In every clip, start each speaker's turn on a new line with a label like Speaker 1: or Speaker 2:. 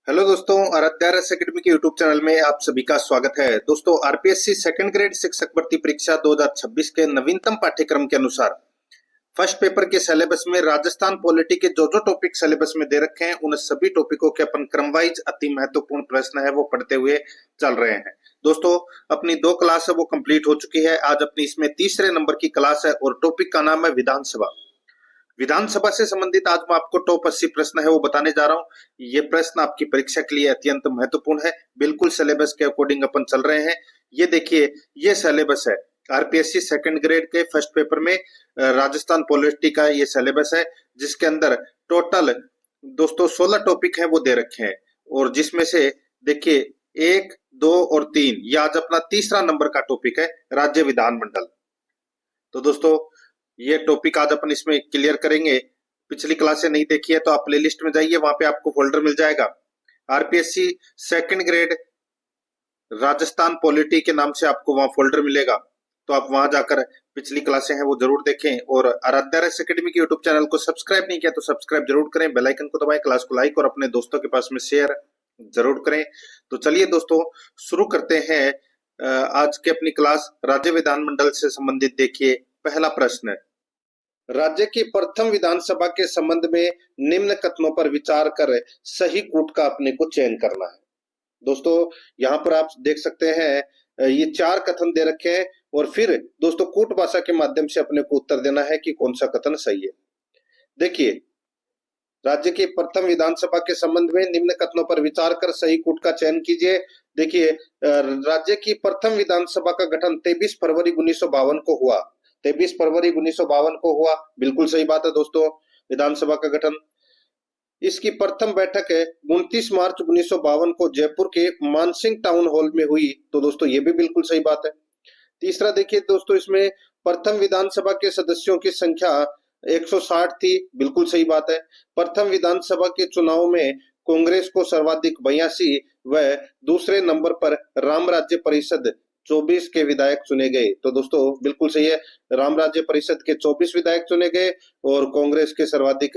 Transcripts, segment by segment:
Speaker 1: Hello दोस्तों, आराध्या रस academy के यूट्यूब चैनल में आप सभी का स्वागत है। दोस्तों, आरपीएससी सेकंड ग्रेड शिक्षक भर्ती परीक्षा 2026 के नवीनतम पाठ्यक्रम के अनुसार फर्स्ट पेपर के सिलेबस में राजस्थान पॉलिटी के जो जो टॉपिक सिलेबस में दे रखे हैं उन सभी टॉपिकों के अपन क्रम वाइज अति महत्वपूर्ण प्रश्न है वो पढ़ते हुए चल रहे हैं। दोस्तों, अपनी 2 क्लास है वो कंप्लीट हो चुकी है। आज अपनी इसमें तीसरे नंबर की क्लास है और टॉपिक का नाम है विधानसभा। विधानसभा से संबंधित आज मैं आपको टॉप 80 प्रश्न है वो बताने जा रहा हूं। ये प्रश्न आपकी परीक्षा के लिए अत्यंत महत्वपूर्ण है। बिल्कुल सिलेबस के अकॉर्डिंग अपन चल रहे हैं। ये देखिए, ये सिलेबस है आरपीएससी सेकंड ग्रेड के फर्स्ट पेपर में राजस्थान पॉलिटी का ये सिलेबस है, जिसके अंदर टोटल दोस्तों 16 टॉपिक है वो दे रखे हैं। और जिसमें से देखिए 1, 2 और 3, ये आज अपना तीसरा नंबर का टॉपिक है, राज्य विधानमंडल। तो दोस्तों, ये टॉपिक आज अपन इसमें क्लियर करेंगे। पिछली क्लासें नहीं देखी है तो आप प्लेलिस्ट में जाइए, वहां पे आपको फोल्डर मिल जाएगा RPSC second grade Rajasthan polity के नाम से आपको वहां फोल्डर मिलेगा। तो आप वहां जाकर पिछली क्लासें हैं वो जरूर देखें। और आराध्या रस एकेडमी के यूट्यूब चैनल को सब्सक्राइब नहीं किया तो सब्सक्राइब जरूर करें, बेल आइकन को दबाएं, क्लास को लाइक और अपने दोस्तों के पास में शेयर जरूर करें। तो चलिए दोस्तों, शुरू करते हैं आज की अपनी क्लास। राज्य विधानमंडल से संबंधित देखिए पहला प्रश्न है, राज्य की प्रथम विधानसभा के संबंध में निम्न कथनों पर विचार कर सही कूट का अपने को चयन करना है। दोस्तों, यहाँ पर आप देख सकते हैं ये 4 कथन दे रखे हैं और फिर दोस्तों कूट भाषा के माध्यम से अपने को उत्तर देना है कि कौन सा कथन सही है। देखिए, राज्य की प्रथम विधानसभा के संबंध में निम्न कथनों पर विचार कर सही कूट का चयन कीजिए। देखिए, राज्य की प्रथम विधानसभा का गठन 23 फरवरी 1952 को हुआ। 23 फरवरी 1952 को हुआ, बिल्कुल सही बात है दोस्तों। विधानसभा का गठन, इसकी प्रथम बैठक 29 मार्च 1952 को जयपुर के मानसिंह टाउन हॉल में हुई। तो दोस्तों ये भी बिल्कुल सही बात है। तीसरा देखिए दोस्तों, इसमें प्रथम विधानसभा के सदस्यों की संख्या 160 थी, बिल्कुल सही बात है। प्रथम विधानसभा के चुनाव में कांग्रेस को सर्वाधिक 82 व दूसरे नंबर पर राम राज्य परिषद 24 के विधायक चुने गए। तो दोस्तों बिल्कुल सही है, राम राज्य परिषद के 24 विधायक चुने गए और कांग्रेस के सर्वाधिक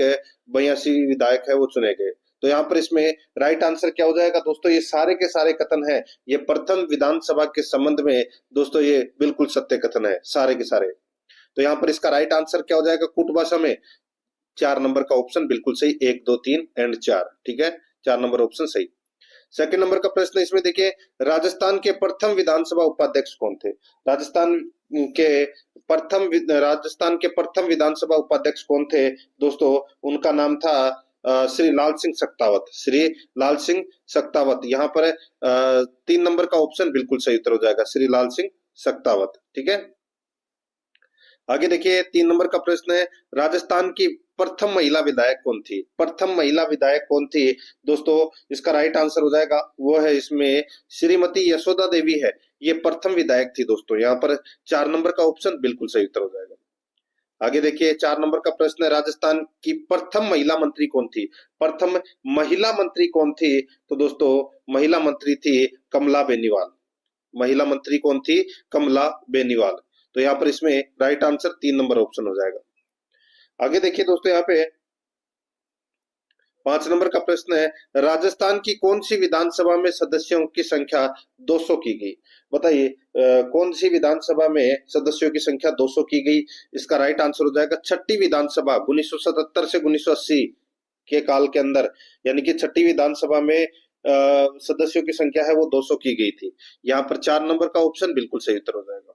Speaker 1: 82 विधायक है वो चुने गए। तो यहाँ पर इसमें राइट आंसर क्या हो जाएगा दोस्तों, ये सारे के सारे कथन है ये प्रथम विधानसभा के संबंध में दोस्तों ये बिल्कुल सत्य कथन है सारे के सारे। तो यहाँ पर इसका राइट आंसर क्या हो जाएगा कूट भाषा में, 4 नंबर का ऑप्शन बिल्कुल सही, 1, 2, 3 एंड 4। ठीक है, 4 नंबर ऑप्शन सही। सेकंड नंबर का प्रश्न इसमें देखिए, राजस्थान के प्रथम विधानसभा उपाध्यक्ष कौन थे? राजस्थान के प्रथम विधानसभा उपाध्यक्ष कौन थे दोस्तों? उनका नाम था श्री लाल सिंह सक्तावत। श्री लाल सिंह सक्तावत। यहाँ पर 3 नंबर का ऑप्शन बिल्कुल सही उत्तर हो जाएगा, श्री लाल सिंह सक्तावत। ठीक है, आगे देखिए 3 नंबर का प्रश्न है, राजस्थान की प्रथम महिला विधायक कौन थी? प्रथम महिला विधायक कौन थी दोस्तों? इसका राइट आंसर हो जाएगा वो है इसमें श्रीमती यशोदा देवी है, ये प्रथम विधायक थी दोस्तों। यहाँ पर 4 नंबर का ऑप्शन बिल्कुल सही उत्तर हो जाएगा। आगे देखिए 4 नंबर का प्रश्न है, राजस्थान की प्रथम महिला मंत्री कौन थी? प्रथम महिला मंत्री कौन थी? तो दोस्तों महिला मंत्री थी कमला बेनीवाल। महिला मंत्री कौन थी? कमला बेनीवाल। तो यहाँ पर इसमें राइट आंसर 3 नंबर ऑप्शन हो जाएगा। आगे देखिए दोस्तों, यहाँ पे 5 नंबर का प्रश्न है, राजस्थान की कौन सी विधानसभा में सदस्यों की संख्या 200 की गई? बताइए कौन सी विधानसभा में सदस्यों की संख्या 200 की गई? इसका राइट आंसर हो जाएगा छठी विधानसभा 1977 से 1980 के काल के अंदर, यानी कि छठी विधानसभा में सदस्यों की संख्या है वो 200 की गई थी। यहाँ पर 4 नंबर का ऑप्शन बिल्कुल सही उत्तर हो जाएगा।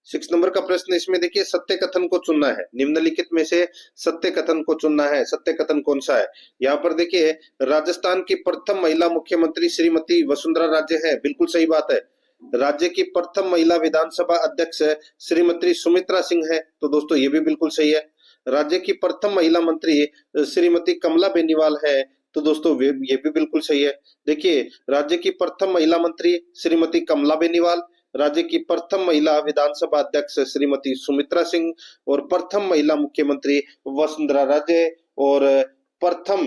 Speaker 1: 6 नंबर का प्रश्न इसमें देखिए, सत्य कथन को चुनना है, निम्नलिखित में से सत्य कथन को चुनना है। सत्य कथन कौन सा है? यहाँ पर देखिए, राजस्थान की प्रथम महिला मुख्यमंत्री श्रीमती वसुंधरा राजे है, बिल्कुल सही बात है। राज्य की प्रथम महिला विधानसभा अध्यक्ष श्रीमती सुमित्रा सिंह है, तो दोस्तों ये भी बिल्कुल सही है। राज्य की प्रथम महिला मंत्री श्रीमती कमला बेनीवाल है, तो दोस्तों ये भी बिल्कुल सही है। देखिए, राज्य की प्रथम महिला मंत्री श्रीमती कमला बेनीवाल, राज्य की प्रथम महिला विधानसभा अध्यक्ष श्रीमती सुमित्रा सिंह और प्रथम महिला मुख्यमंत्री वसुंधरा राजे और प्रथम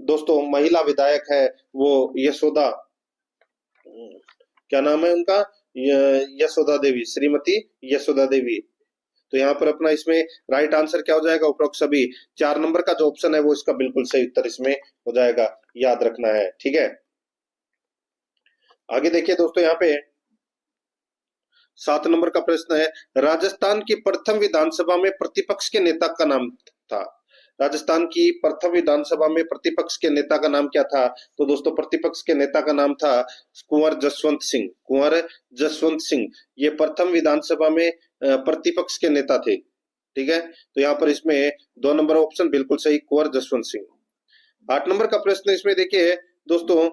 Speaker 1: दोस्तों महिला विधायक है वो यशोदा, क्या नाम है उनका, यशोदा देवी, श्रीमती यशोदा देवी। तो यहाँ पर अपना इसमें राइट आंसर क्या हो जाएगा? उपरोक्त सभी 4 नंबर का जो ऑप्शन है वो इसका बिल्कुल सही उत्तर इसमें हो जाएगा। याद रखना है। ठीक है, आगे देखिए दोस्तों, यहाँ पे 7 नंबर का प्रश्न है, राजस्थान की प्रथम विधानसभा में प्रतिपक्ष के नेता का नाम था। राजस्थान की प्रथम विधानसभा में प्रतिपक्ष के नेता का नाम क्या था? तो दोस्तों प्रतिपक्ष के नेता का नाम था कुंवर जसवंत सिंह। कुंवर जसवंत सिंह ये प्रथम विधानसभा में प्रतिपक्ष के नेता थे। ठीक है, तो यहाँ पर इसमें 2 नंबर ऑप्शन बिल्कुल सही, कुंवर जसवंत सिंह। 8 नंबर का प्रश्न इसमें देखिए दोस्तों,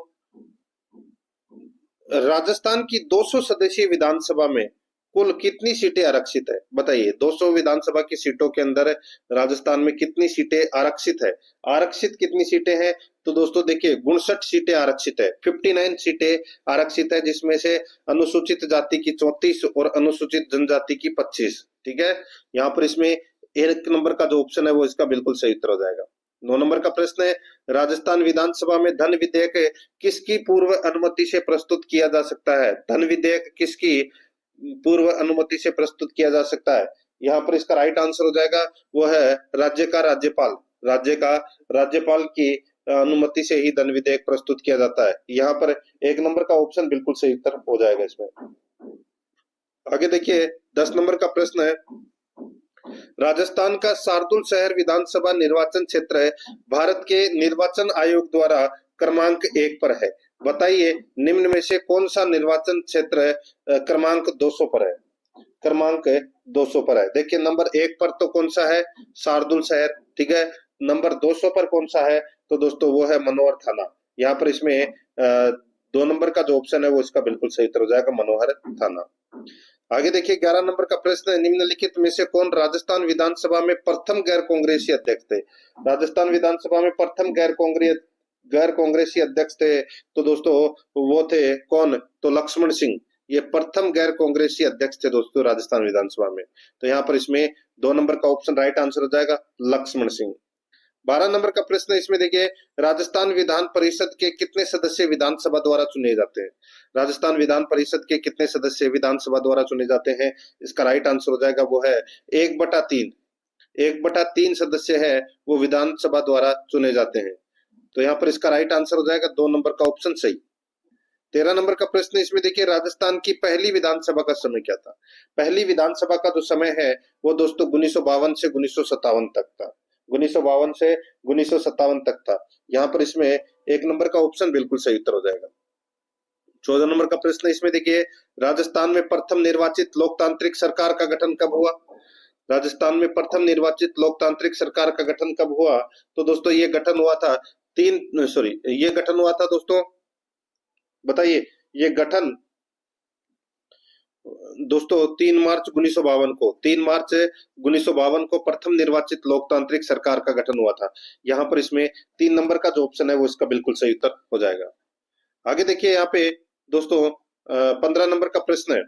Speaker 1: राजस्थान की 200 सदस्यीय विधानसभा में कुल कितनी सीटें आरक्षित है? बताइए, 200 विधानसभा की सीटों के अंदर राजस्थान में कितनी सीटें आरक्षित है? आरक्षित कितनी सीटें हैं? तो दोस्तों देखिए 59 सीटें आरक्षित है, 59 सीटें आरक्षित है, जिसमें से अनुसूचित जाति की 34 और अनुसूचित जनजाति की 25। ठीक है, यहाँ पर इसमें 1 नंबर का जो ऑप्शन है वो इसका बिल्कुल सही उत्तर हो जाएगा। 9 नंबर का प्रश्न है, राजस्थान विधानसभा में धन विधेयक किसकी पूर्व अनुमति से प्रस्तुत किया जा सकता है? धन विधेयक किसकी पूर्व अनुमति से प्रस्तुत किया जा सकता है? यहाँ पर इसका राइट आंसर हो जाएगा वो है राज्य का राज्यपाल। राज्य का राज्यपाल की अनुमति से ही धन विधेयक प्रस्तुत किया जाता है। यहाँ पर 1 नंबर का ऑप्शन बिल्कुल सही उत्तर हो जाएगा इसमें। आगे देखिए 10 नंबर का प्रश्न है, राजस्थान का शार्दुल शहर विधानसभा निर्वाचन क्षेत्र भारत के निर्वाचन आयोग द्वारा क्रमांक 1 पर है। बताइए निम्न में से कौन सा निर्वाचन क्षेत्र क्रमांक 200 पर है? क्रमांक 200 पर है। देखिए नंबर 1 पर तो कौन सा है? शार्दुल शहर। ठीक है, नंबर 200 पर कौन सा है? तो दोस्तों वो है मनोहर थाना। यहाँ पर इसमें 2 नंबर का जो ऑप्शन है वो इसका बिल्कुल सही उत्तर हो जाएगा, मनोहर थाना। आगे देखिए 11 नंबर का प्रश्न है, निम्नलिखित में से कौन राजस्थान विधानसभा में प्रथम गैर कांग्रेसी अध्यक्ष थे? राजस्थान विधानसभा में प्रथम गैर कांग्रेसी अध्यक्ष थे तो दोस्तों वो थे कौन? तो लक्ष्मण सिंह। ये प्रथम गैर कांग्रेसी अध्यक्ष थे दोस्तों राजस्थान विधानसभा में। तो यहाँ पर इसमें 2 नंबर का ऑप्शन राइट आंसर हो जाएगा, लक्ष्मण सिंह। 12 नंबर का प्रश्न इसमें देखिए, राजस्थान विधान परिषद के कितने सदस्य विधानसभा द्वारा चुने जाते हैं? राजस्थान विधान परिषद के कितने सदस्य विधानसभा द्वारा चुने जाते हैं? इसका राइट आंसर हो जाएगा वो है 1/3। 1/3 सदस्य है वो विधानसभा द्वारा चुने जाते हैं। तो यहाँ पर इसका राइट आंसर हो जाएगा 2 नंबर का ऑप्शन सही। 13 नंबर का प्रश्न इसमें देखिए, राजस्थान की पहली विधानसभा का समय क्या था? पहली विधानसभा का जो समय है वो दोस्तों 1952 से 1957 तक था। 1952 से 1957 तक था। यहाँ पर इसमें 1 नंबर का ऑप्शन बिल्कुल सही उत्तर हो जाएगा। 14 नंबर का प्रश्न इसमें देखिए, राजस्थान में प्रथम निर्वाचित लोकतांत्रिक सरकार का गठन कब हुआ? राजस्थान में प्रथम निर्वाचित लोकतांत्रिक सरकार का गठन कब हुआ? तो दोस्तों ये गठन हुआ था ये गठन हुआ था दोस्तों, बताइए, ये गठन दोस्तों 3 मार्च 1952 को 3 मार्च 1952 को प्रथम निर्वाचित लोकतांत्रिक सरकार का गठन हुआ था। यहाँ पर इसमें 3 नंबर का जो ऑप्शन है वो इसका बिल्कुल सही उत्तर हो जाएगा। आगे देखिए यहाँ पे दोस्तों 15 नंबर का प्रश्न है,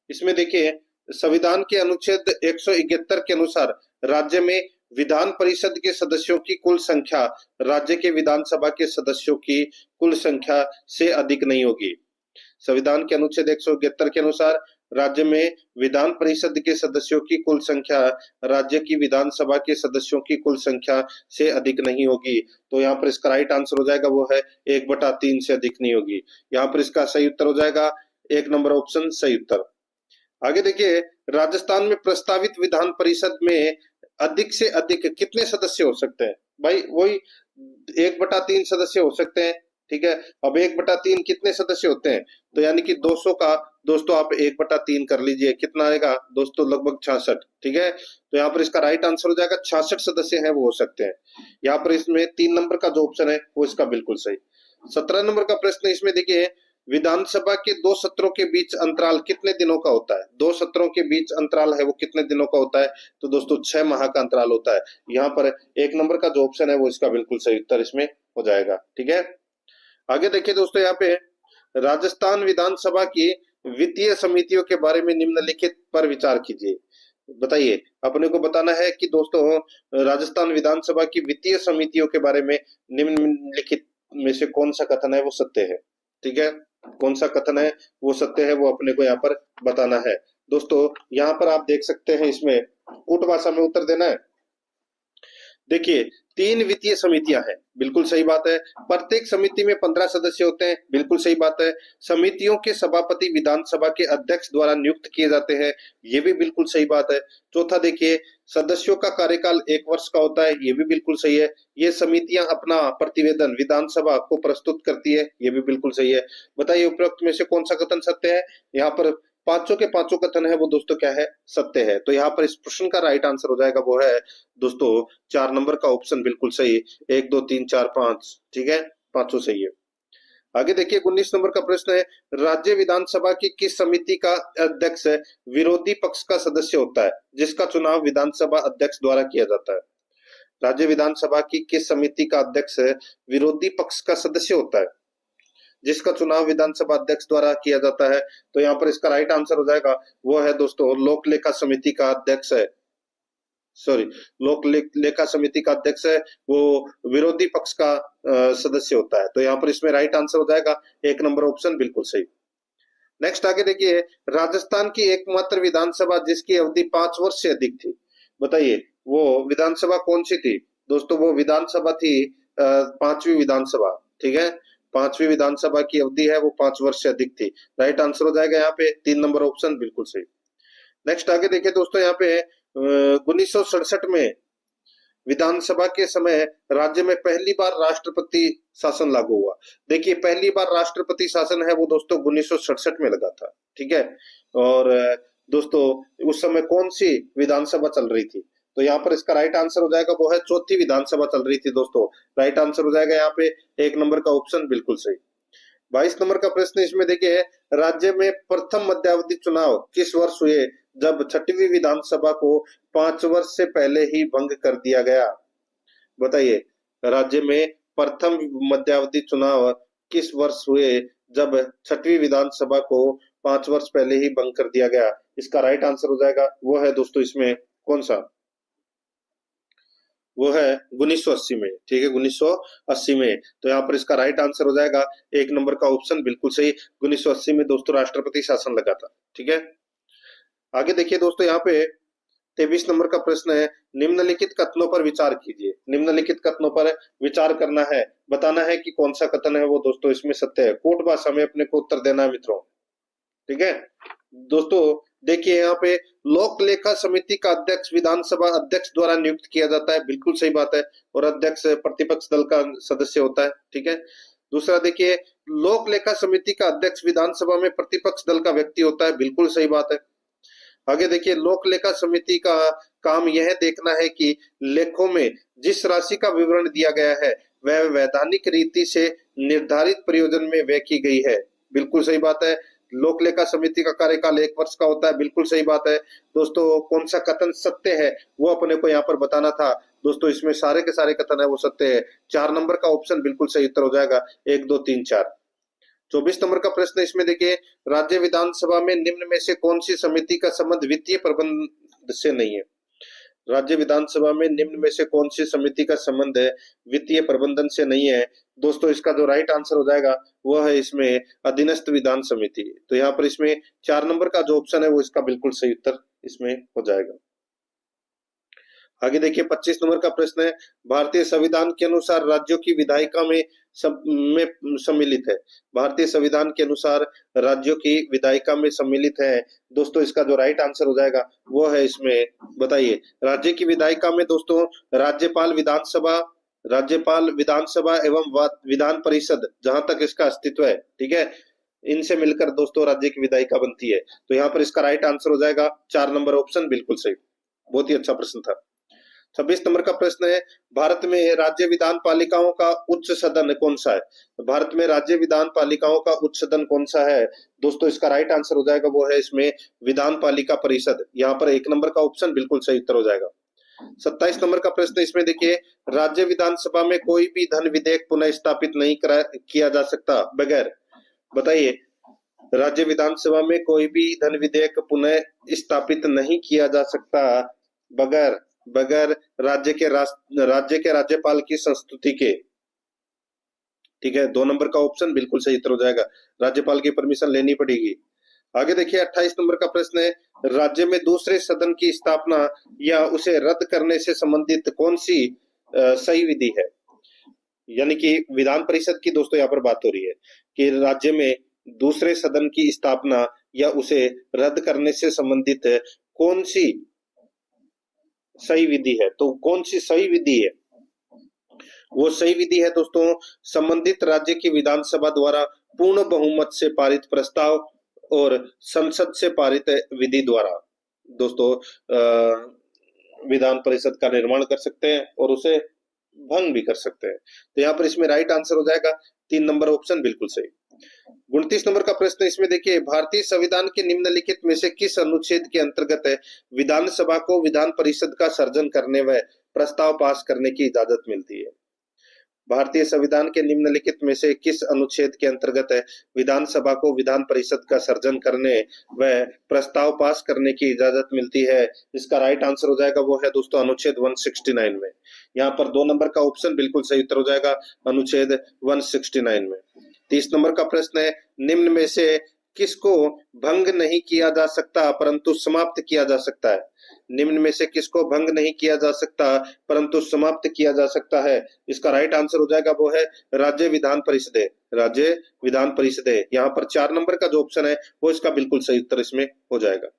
Speaker 1: इसमें देखिए संविधान के अनुच्छेद 171 के अनुसार राज्य में विधान परिषद के सदस्यों की कुल संख्या राज्य के विधानसभा के सदस्यों की कुल संख्या से अधिक नहीं होगी। संविधान के अनुच्छेद 171 के अनुसार राज्य में विधान परिषद के सदस्यों की कुल संख्या राज्य की विधानसभा के सदस्यों की कुल संख्या से अधिक नहीं होगी। तो यहाँ पर इसका राइट आंसर हो जाएगा वो है 1/3 से अधिक नहीं होगी। यहाँ पर इसका सही उत्तर हो जाएगा 1 नंबर ऑप्शन सही उत्तर। आगे देखिए, राजस्थान में प्रस्तावित विधान परिषद में अधिक से अधिक कितने सदस्य हो सकते हैं? भाई वही 1/3 सदस्य हो सकते हैं। ठीक है, अब 1/3 कितने सदस्य होते हैं? तो यानी कि 200 का दोस्तों आप 1/3 कर लीजिए, कितना आएगा दोस्तों? लगभग 66। ठीक है, तो यहाँ पर इसका राइट आंसर हो जाएगा 66 सदस्य हैं वो हो सकते हैं। यहाँ पर इसमें 3 नंबर का जो ऑप्शन है वो इसका बिल्कुल सही। 17 नंबर का प्रश्न इसमें देखिए, विधानसभा के 2 सत्रों के बीच अंतराल कितने दिनों का होता है? 2 सत्रों के बीच अंतराल है वो कितने दिनों का होता है? तो दोस्तों 6 माह का अंतराल होता है। यहाँ पर 1 नंबर का जो ऑप्शन है वो इसका बिल्कुल सही उत्तर इसमें हो जाएगा। ठीक है, आगे देखिए दोस्तों, यहाँ पे राजस्थान विधानसभा की वित्तीय समितियों के बारे में निम्नलिखित पर विचार कीजिए। बताइए, अपने को बताना है कि दोस्तों राजस्थान विधानसभा की वित्तीय समितियों के बारे में निम्नलिखित में से कौन सा कथन है वो सत्य है। ठीक है, कौन सा कथन है वो सत्य है वो अपने को यहाँ पर बताना है। दोस्तों यहाँ पर आप देख सकते हैं, इसमें कूट भाषा में उत्तर देना है। देखिए 3 वित्तीय समितियां हैं, बिल्कुल सही बात है। प्रत्येक समिति में 15 सदस्य होते हैं, बिल्कुल सही बात है। समितियों के सभापति विधानसभा के अध्यक्ष द्वारा नियुक्त किए जाते हैं, ये भी बिल्कुल सही बात है। चौथा देखिए, सदस्यों का कार्यकाल 1 वर्ष का होता है, ये भी बिल्कुल सही है। ये समितियां अपना प्रतिवेदन विधानसभा को प्रस्तुत करती है, ये भी बिल्कुल सही है। बताइए उपरोक्त में से कौन सा कथन सत्य है? यहाँ पर पांचों के पांचों कथन है वो दोस्तों क्या है? सत्य है। तो यहाँ पर इस प्रश्न का राइट आंसर हो जाएगा वो है दोस्तों 4 नंबर का ऑप्शन बिल्कुल सही। 1 2 3 4 5, ठीक है, पांचों सही है। आगे देखिए 19 नंबर का प्रश्न है, राज्य विधानसभा की किस समिति का अध्यक्ष विरोधी पक्ष का सदस्य होता है, जिसका चुनाव विधानसभा अध्यक्ष द्वारा किया जाता है? राज्य विधानसभा की किस समिति का अध्यक्ष विरोधी पक्ष का सदस्य होता है, जिसका चुनाव विधानसभा अध्यक्ष द्वारा किया जाता है? तो यहाँ पर इसका राइट आंसर हो जाएगा वो है दोस्तों लोक लेखा समिति का अध्यक्ष है, सॉरी, लोक लेखा समिति का अध्यक्ष है वो विरोधी पक्ष का सदस्य होता है। तो यहाँ पर इसमें राइट आंसर हो जाएगा 1 नंबर ऑप्शन बिल्कुल सही। नेक्स्ट आगे देखिए, राजस्थान की एकमात्र विधानसभा जिसकी अवधि 5 वर्ष से अधिक थी, बताइए वो विधानसभा कौन सी थी? दोस्तों वो विधानसभा थी 5वीं विधानसभा, ठीक है। 5वीं विधानसभा की अवधि है वो 5 वर्ष से अधिक थी। राइट आंसर हो जाएगा यहाँ पे 3 नंबर ऑप्शन बिल्कुल सही। नेक्स्ट आगे देखिए दोस्तों, यहाँ पे 1967 में विधानसभा के समय राज्य में पहली बार राष्ट्रपति शासन लागू हुआ। देखिए पहली बार राष्ट्रपति शासन है वो दोस्तों 1967 में लगा था, ठीक है। और दोस्तों उस समय कौन सी विधानसभा चल रही थी? तो यहाँ पर इसका राइट आंसर हो जाएगा वो है चौथी विधानसभा चल रही थी दोस्तों। राइट आंसर हो जाएगा यहाँ पे 1 नंबर का ऑप्शन बिल्कुल सही। 22 नंबर का प्रश्न इसमें देखिए, राज्य में प्रथम मध्यावधि चुनाव किस वर्ष हुए जब 6वीं विधानसभा को 5 वर्ष से पहले ही भंग कर दिया गया? बताइए राज्य में प्रथम मध्यावधि चुनाव किस वर्ष हुए जब 6वीं विधानसभा को 5 वर्ष पहले ही भंग कर दिया गया? इसका राइट आंसर हो जाएगा वो है दोस्तों इसमें कौन सा? वो है 1980 में, ठीक है, 1980 में। तो यहाँ पर इसका राइट आंसर हो जाएगा 1 नंबर का ऑप्शन बिल्कुल सही। 1980 में दोस्तों राष्ट्रपति शासन लगा था, ठीक है। आगे देखिए दोस्तों, यहाँ पे 23 नंबर का प्रश्न है, निम्नलिखित कथनों पर विचार कीजिए। निम्नलिखित कथनों पर विचार करना है, बताना है कि कौन सा कथन है वो दोस्तों इसमें सत्य है। कोट भाषा में अपने को उत्तर देना है मित्रों, ठीक है। दोस्तों देखिए यहाँ पे लोक लेखा समिति का अध्यक्ष विधानसभा अध्यक्ष द्वारा नियुक्त किया जाता है, बिल्कुल सही बात है। और अध्यक्ष प्रतिपक्ष दल का सदस्य होता है, ठीक है। दूसरा देखिए, लोक लेखा समिति का अध्यक्ष विधानसभा में प्रतिपक्ष दल का व्यक्ति होता है, बिल्कुल सही बात है। आगे देखिए, लोक लेखा समिति का काम यह देखना है कि लेखों में जिस राशि का विवरण दिया गया है वह वैधानिक रीति से निर्धारित प्रयोजन में व्यय की गई है, बिल्कुल सही बात है। लोक लेखा समिति का कार्यकाल 1 वर्ष का होता है, बिल्कुल सही बात है। दोस्तों कौन सा कथन सत्य है वो अपने को यहाँ पर बताना था। दोस्तों इसमें सारे के सारे कथन है वो सत्य है। 4 नंबर का ऑप्शन बिल्कुल सही उत्तर हो जाएगा, 1 2 3 4। 24 नंबर का प्रश्न इसमें देखिए, राज्य विधानसभा में निम्न में से कौन सी समिति का संबंध वित्तीय प्रबंध से नहीं है? राज्य विधानसभा में निम्न में से कौन सी समिति का संबंध है वित्तीय प्रबंधन से नहीं है? दोस्तों इसका जो राइट आंसर हो जाएगा वो है इसमें अधीनस्थ विधान समिति। तो यहाँ पर इसमें 4 नंबर का जो ऑप्शन है वो इसका बिल्कुल सही उत्तर इसमें हो जाएगा। आगे देखिए 25 नंबर का प्रश्न है, भारतीय संविधान के अनुसार राज्यों की विधायिका में सम्मिलित है। भारतीय संविधान के अनुसार राज्यों की विधायिका में सम्मिलित है। दोस्तों इसका जो राइट आंसर हो जाएगा वो है इसमें, बताइए, राज्य की विधायिका में दोस्तों राज्यपाल विधानसभा एवं विधान परिषद, जहां तक इसका अस्तित्व है, ठीक है, इनसे मिलकर दोस्तों राज्य की विधायिका बनती है। तो यहाँ पर इसका राइट आंसर हो जाएगा 4 नंबर ऑप्शन बिल्कुल सही। बहुत ही अच्छा प्रश्न था। 26 नंबर का प्रश्न है, भारत में राज्य विधान पालिकाओं का उच्च सदन कौन सा है? भारत में राज्य विधान पालिकाओं का उच्च सदन कौन सा है? दोस्तों इसका राइट आंसर हो जाएगा वो है इसमें विधान पालिका परिषद। यहाँ पर 1 नंबर का ऑप्शन बिल्कुल सही उत्तर हो जाएगा। 27 नंबर का प्रश्न इसमें देखिए, राज्य विधानसभा में कोई भी धन विधेयक पुनः स्थापित नहीं किया जा सकता बगैर, बताइए, राज्य विधानसभा में कोई भी धन विधेयक पुनः स्थापित नहीं किया जा सकता बगैर राज्य के राज्यपाल की संस्तुति के, ठीक है। 2 नंबर का ऑप्शन बिल्कुल सही उत्तर हो जाएगा, राज्यपाल की परमिशन लेनी पड़ेगी। आगे देखिए 28 नंबर का प्रश्न है, राज्य में दूसरे सदन की स्थापना या उसे रद्द करने से संबंधित कौन सी सही विधि है, यानी कि विधान परिषद की दोस्तों यहाँ पर बात हो रही है कि राज्य में दूसरे सदन की स्थापना या उसे रद्द करने से संबंधित कौन सी सही विधि है। तो कौन सी सही विधि है, वो सही विधि है दोस्तों संबंधित राज्य की विधानसभा द्वारा पूर्ण बहुमत से पारित प्रस्ताव और संसद से पारित विधि द्वारा दोस्तों विधान परिषद का निर्माण कर सकते हैं और उसे भंग भी कर सकते हैं। तो यहाँ पर इसमें राइट आंसर हो जाएगा 3 नंबर ऑप्शन बिल्कुल सही। 29 नंबर का प्रश्न इसमें देखिए, भारतीय संविधान के निम्नलिखित में से किस अनुच्छेद के अंतर्गत विधानसभा को विधान परिषद का सर्जन करने व प्रस्ताव पास करने की इजाजत मिलती है। भारतीय संविधान के निम्नलिखित में से किस अनुच्छेद के अंतर्गत विधानसभा को विधान परिषद का सर्जन करने व प्रस्ताव पास करने की इजाजत मिलती है। इसका राइट आंसर हो जाएगा वो है दोस्तों अनुच्छेद 169 में। यहाँ पर 2 नंबर का ऑप्शन बिल्कुल सही उत्तर हो जाएगा अनुच्छेद 169 में। 30 नंबर का प्रश्न है, निम्न में से किसको भंग नहीं किया जा सकता परंतु समाप्त किया जा सकता है। निम्न में से किसको भंग नहीं किया जा सकता परंतु समाप्त किया जा सकता है। इसका राइट आंसर हो जाएगा वो है राज्य विधान परिषदें। राज्य विधान परिषदें, यहाँ पर 4 नंबर का जो ऑप्शन है वो इसका बिल्कुल सही उत्तर इसमें हो जाएगा।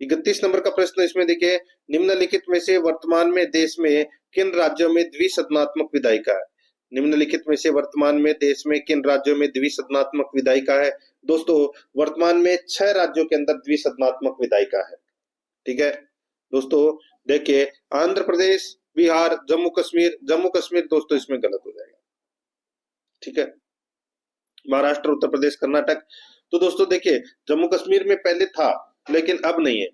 Speaker 1: 31 नंबर का प्रश्न इसमें देखिए, निम्नलिखित में से वर्तमान में देश में किन राज्यों में द्विसदनात्मक विधायिका है। निम्नलिखित में से वर्तमान में देश में किन राज्यों में द्विसदनात्मक विधायिका है। दोस्तों वर्तमान में 6 राज्यों के अंदर द्विसदनात्मक विधायिका है। ठीक है दोस्तों, देखिए आंध्र प्रदेश, बिहार, जम्मू कश्मीर दोस्तों इसमें गलत हो जाएगा। ठीक है, महाराष्ट्र, उत्तर प्रदेश, कर्नाटक। तो दोस्तों देखिए जम्मू कश्मीर में पहले था लेकिन अब नहीं है।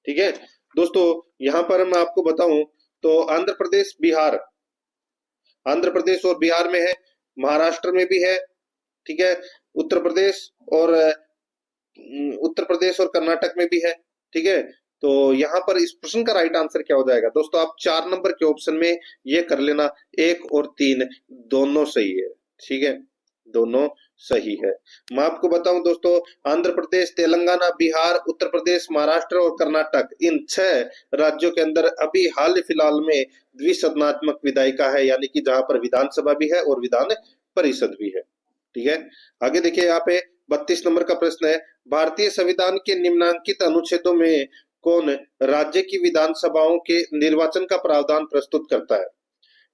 Speaker 1: ठीक है दोस्तों, यहां पर मैं आपको बताऊं तो आंध्र प्रदेश और बिहार में है, महाराष्ट्र में भी है। ठीक है, उत्तर प्रदेश और कर्नाटक में भी है। ठीक है, तो यहाँ पर इस प्रश्न का राइट आंसर क्या हो जाएगा दोस्तों, आप 4 नंबर के ऑप्शन में ये कर लेना, 1 और 3 दोनों सही है। ठीक है, दोनों सही है। मैं आपको बताऊं दोस्तों, आंध्र प्रदेश, तेलंगाना, बिहार, उत्तर प्रदेश, महाराष्ट्र और कर्नाटक, इन 6 राज्यों के अंदर अभी हाल फिलहाल में द्विसदनात्मक विधायिका है, यानी कि जहां पर विधानसभा भी है और विधान परिषद भी है। ठीक है, आगे देखिए यहाँ पे 32 नंबर का प्रश्न है, भारतीय संविधान के निम्नांकित अनुच्छेदों में कौन राज्य की विधानसभाओं के निर्वाचन का प्रावधान प्रस्तुत करता है।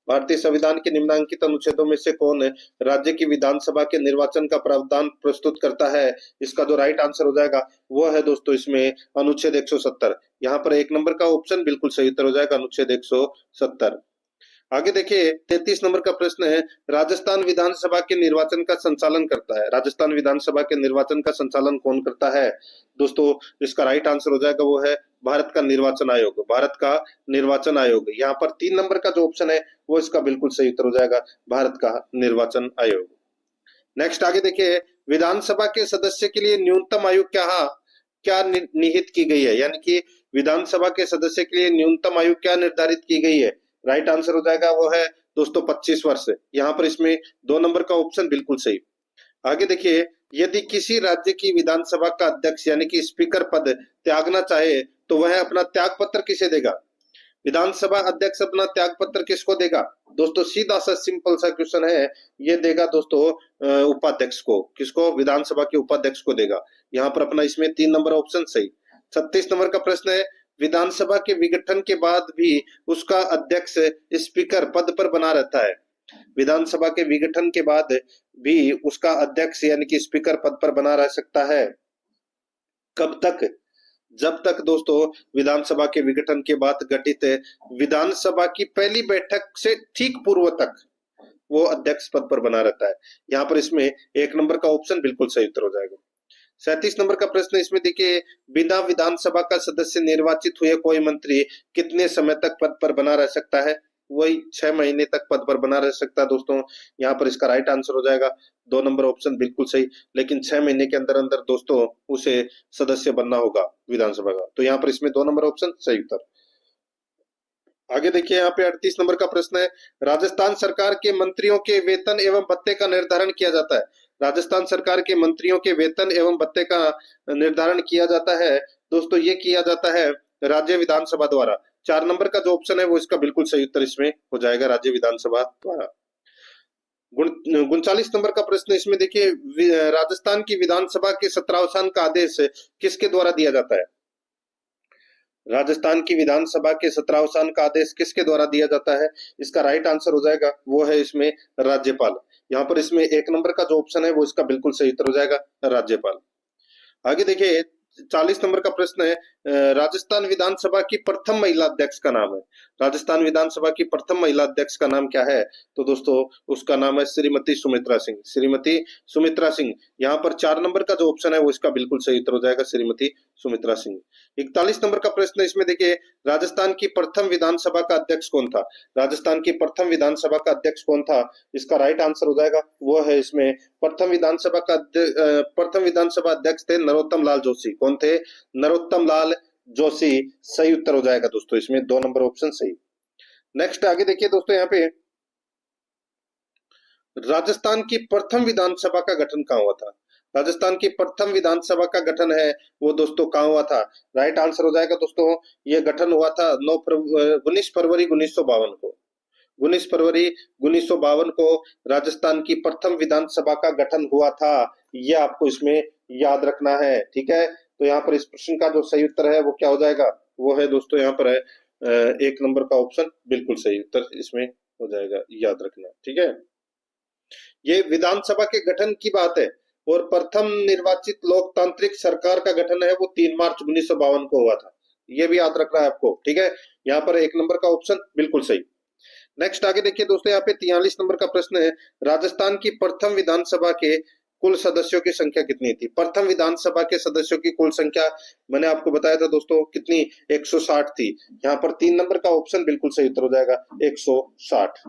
Speaker 1: भारतीय संविधान के निम्नांकित अनुच्छेदों में से कौन राज्य की विधानसभा के निर्वाचन का प्रावधान प्रस्तुत करता है। इसका जो राइट आंसर हो जाएगा वो है दोस्तों इसमें अनुच्छेद 170। यहाँ पर 1 नंबर का ऑप्शन बिल्कुल सही उत्तर हो जाएगा अनुच्छेद 170। आगे देखिए 33 नंबर का प्रश्न है, राजस्थान विधानसभा के निर्वाचन का संचालन करता है। राजस्थान विधानसभा के निर्वाचन का संचालन कौन करता है। दोस्तों इसका राइट आंसर हो जाएगा वो है भारत का निर्वाचन आयोग। भारत का निर्वाचन आयोग, यहाँ पर 3 नंबर का जो ऑप्शन है वो इसका बिल्कुल सही उत्तर हो जाएगा भारत का निर्वाचन आयोग। नेक्स्ट आगे देखिए, विधानसभा के सदस्य के लिए न्यूनतम आयु क्या निहित की गई है, यानी कि विधानसभा के सदस्य के लिए न्यूनतम आयु क्या निर्धारित की गई है। राइट आंसर हो जाएगा वो है दोस्तों 25 वर्ष। यहाँ पर इसमें 2 नंबर का ऑप्शन बिल्कुल सही। आगे देखिए, यदि किसी राज्य की विधानसभा का अध्यक्ष यानी कि स्पीकर पद त्यागना चाहे तो वह अपना त्याग पत्र किसे देगा। विधानसभा अध्यक्ष अपना त्याग पत्र किसको देगा। दोस्तों सीधा सा सिंपल सा क्वेश्चन है, ये देगा दोस्तों उपाध्यक्ष को। किसको, विधानसभा के उपाध्यक्ष को देगा। यहाँ पर अपना इसमें 3 नंबर ऑप्शन सही। 36 नंबर का प्रश्न है, विधानसभा के विघटन के बाद भी उसका अध्यक्ष स्पीकर पद पर बना रहता है। विधानसभा के विघटन के बाद भी उसका अध्यक्ष यानी कि स्पीकर पद पर बना रह सकता है। कब तक, जब तक दोस्तों विधानसभा के विघटन के बाद गठित विधानसभा की पहली बैठक से ठीक पूर्व तक वो अध्यक्ष पद पर बना रहता है। यहाँ पर इसमें 1 नंबर का ऑप्शन बिल्कुल सही उत्तर हो जाएगा। 37 नंबर का प्रश्न इसमें देखिए, बिना विधानसभा का सदस्य निर्वाचित हुए कोई मंत्री कितने समय तक पद पर बना रह सकता है। वही 6 महीने तक पद पर बना रह सकता है दोस्तों। यहाँ पर इसका राइट आंसर हो जाएगा 2 नंबर ऑप्शन बिल्कुल सही, लेकिन 6 महीने के अंदर अंदर दोस्तों उसे सदस्य बनना होगा विधानसभा का। तो यहाँ पर इसमें 2 नंबर ऑप्शन सही उत्तर। आगे देखिए यहाँ पे 38 नंबर का प्रश्न है, राजस्थान सरकार के मंत्रियों के वेतन एवं भत्ते का निर्धारण किया जाता है। राजस्थान सरकार के मंत्रियों के वेतन एवं भत्ते का निर्धारण किया जाता है दोस्तों, ये किया जाता है राज्य विधानसभा द्वारा। 4 नंबर का जो ऑप्शन है वो इसका बिल्कुल सही उत्तर इसमें हो जाएगा, राज्य विधानसभा द्वारा। 39 नंबर का प्रश्न इसमें देखिए, राजस्थान की विधानसभा के सत्रावसान का आदेश किसके द्वारा दिया जाता है? राजस्थान की विधानसभा के सत्रावसान का आदेश किसके द्वारा दिया जाता है? इसका राइट आंसर हो जाएगा वो है इसमें राज्यपाल। यहाँ पर इसमें 1 नंबर का जो ऑप्शन है वो इसका बिल्कुल सही उत्तर हो जाएगा, राज्यपाल। आगे देखिए 40 नंबर का प्रश्न है, राजस्थान विधानसभा की प्रथम महिला अध्यक्ष का नाम है। राजस्थान विधानसभा की प्रथम महिला अध्यक्ष का नाम क्या है? तो दोस्तों उसका नाम है श्रीमती सुमित्रा सिंह। श्रीमती सुमित्रा सिंह। यहाँ पर 4 नंबर का जो ऑप्शन है वो इसका बिल्कुल सही उत्तर हो जाएगा, श्रीमती सुमित्रा सिंह। 41 नंबर का प्रश्न इसमें देखिए, राजस्थान की प्रथम विधानसभा का अध्यक्ष कौन था? राजस्थान की प्रथम विधानसभा का अध्यक्ष कौन था? इसका राइट आंसर हो जाएगा वो है इसमें प्रथम विधानसभा अध्यक्ष थे नरोत्तम लाल जोशी। कौन थे? नरोत्तम लाल जोशी। सही उत्तर हो जाएगा दोस्तों इसमें 2 नंबर ऑप्शन सही। नेक्स्ट आगे देखिए दोस्तों, यहाँ पे राजस्थान की प्रथम विधानसभा का गठन कहाँ हुआ था? राजस्थान की प्रथम विधानसभा का गठन है वो दोस्तों कहाँ हुआ था? राइट आंसर हो जाएगा दोस्तों, ये गठन हुआ था 19 फरवरी 1952 को। 19 फरवरी 1952 को राजस्थान की प्रथम विधानसभा का गठन हुआ था। यह आपको इसमें याद रखना है, ठीक है। तो यहाँ पर इस प्रश्न का जो सही उत्तर है वो क्या हो जाएगा? वो है दोस्तों यहाँ पर है 1 नंबर का ऑप्शन बिल्कुल सही उत्तर इसमें हो जाएगा, याद रखना, ठीक है। ये विधानसभा के गठन की बात है और प्रथम निर्वाचित लोकतांत्रिक सरकार का गठन है वो 3 मार्च 1952 को हुआ था। ये भी याद रखना है आपको, ठीक है। यहाँ पर 1 नंबर का ऑप्शन बिल्कुल सही। नेक्स्ट आगे देखिए दोस्तों, यहाँ पे 43 नंबर का प्रश्न है, राजस्थान की प्रथम विधानसभा के कुल सदस्यों की संख्या कितनी थी? प्रथम विधानसभा के सदस्यों की कुल संख्या मैंने आपको बताया था दोस्तों कितनी, 160 थी। यहाँ पर 3 नंबर का ऑप्शन बिल्कुल सही उत्तर हो जाएगा, 160।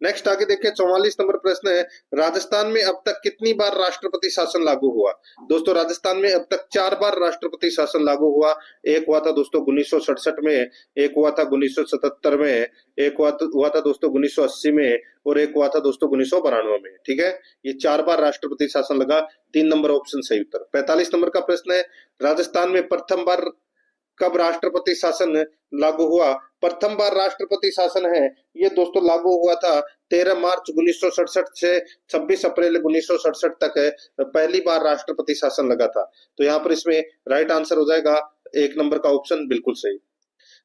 Speaker 1: नेक्स्ट आगे देखिए 44 नंबर प्रश्न है, राजस्थान में अब तक कितनी बार राष्ट्रपति शासन लागू हुआ? दोस्तों राजस्थान में अब तक 4 बार राष्ट्रपति शासन लागू हुआ। एक हुआ था दोस्तों 1967 में, एक हुआ था 1977 में, एक हुआ था दोस्तों 1980 में और एक हुआ था दोस्तों 1992 में, ठीक है। ये 4 बार राष्ट्रपति शासन लगा, 3 नंबर ऑप्शन सही उत्तर। 45 नंबर का प्रश्न है, राजस्थान में प्रथम बार कब राष्ट्रपति शासन लागू हुआ? प्रथम बार राष्ट्रपति शासन है ये दोस्तों लागू हुआ था 13 मार्च 1967 से 26 अप्रैल 1967 तक है, पहली बार राष्ट्रपति शासन लगा था। तो यहाँ पर इसमें राइट आंसर हो जाएगा 1 नंबर का ऑप्शन बिल्कुल सही।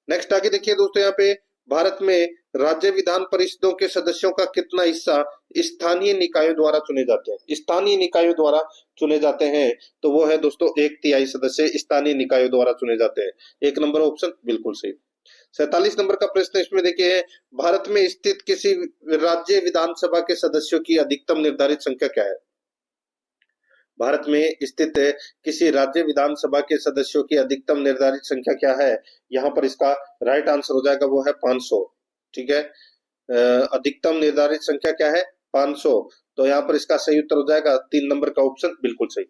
Speaker 1: नेक्स्ट आगे देखिए दोस्तों, यहाँ पे भारत में राज्य विधान परिषदों के सदस्यों का कितना हिस्सा स्थानीय निकायों द्वारा चुने जाते हैं? स्थानीय निकायों द्वारा चुने जाते हैं तो वो है दोस्तों 1/3 सदस्य स्थानीय निकायों द्वारा चुने जाते हैं। 1 नंबर ऑप्शन बिल्कुल सही। 47 नंबर का प्रश्न इसमें देखिए, भारत में स्थित किसी राज्य विधानसभा के सदस्यों की अधिकतम निर्धारित संख्या क्या है? भारत में स्थित किसी राज्य विधानसभा के सदस्यों की अधिकतम निर्धारित संख्या क्या है? यहाँ पर इसका राइट आंसर हो जाएगा वो है 500, ठीक है। अधिकतम निर्धारित संख्या क्या है? 500। तो यहाँ पर इसका सही उत्तर हो जाएगा 3 नंबर का ऑप्शन बिल्कुल सही।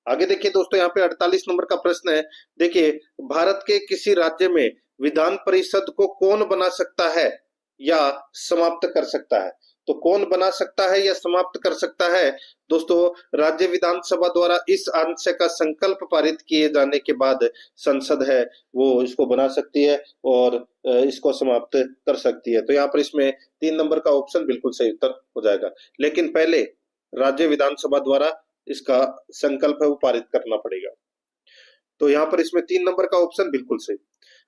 Speaker 1: आगे देखिए दोस्तों, यहाँ पे 48 नंबर का प्रश्न है, देखिए भारत के किसी राज्य में विधान परिषद को कौन बना सकता है या समाप्त कर सकता है? तो कौन बना सकता है या समाप्त कर सकता है? दोस्तों राज्य विधानसभा द्वारा इस आशय का संकल्प पारित किए जाने के बाद संसद है वो इसको बना सकती है और इसको समाप्त कर सकती है। तो यहाँ पर इसमें 3 नंबर का ऑप्शन बिल्कुल सही उत्तर हो जाएगा, लेकिन पहले राज्य विधानसभा द्वारा इसका संकल्प है वो पारित करना पड़ेगा। तो यहाँ पर इसमें 3 नंबर का ऑप्शन बिल्कुल सही।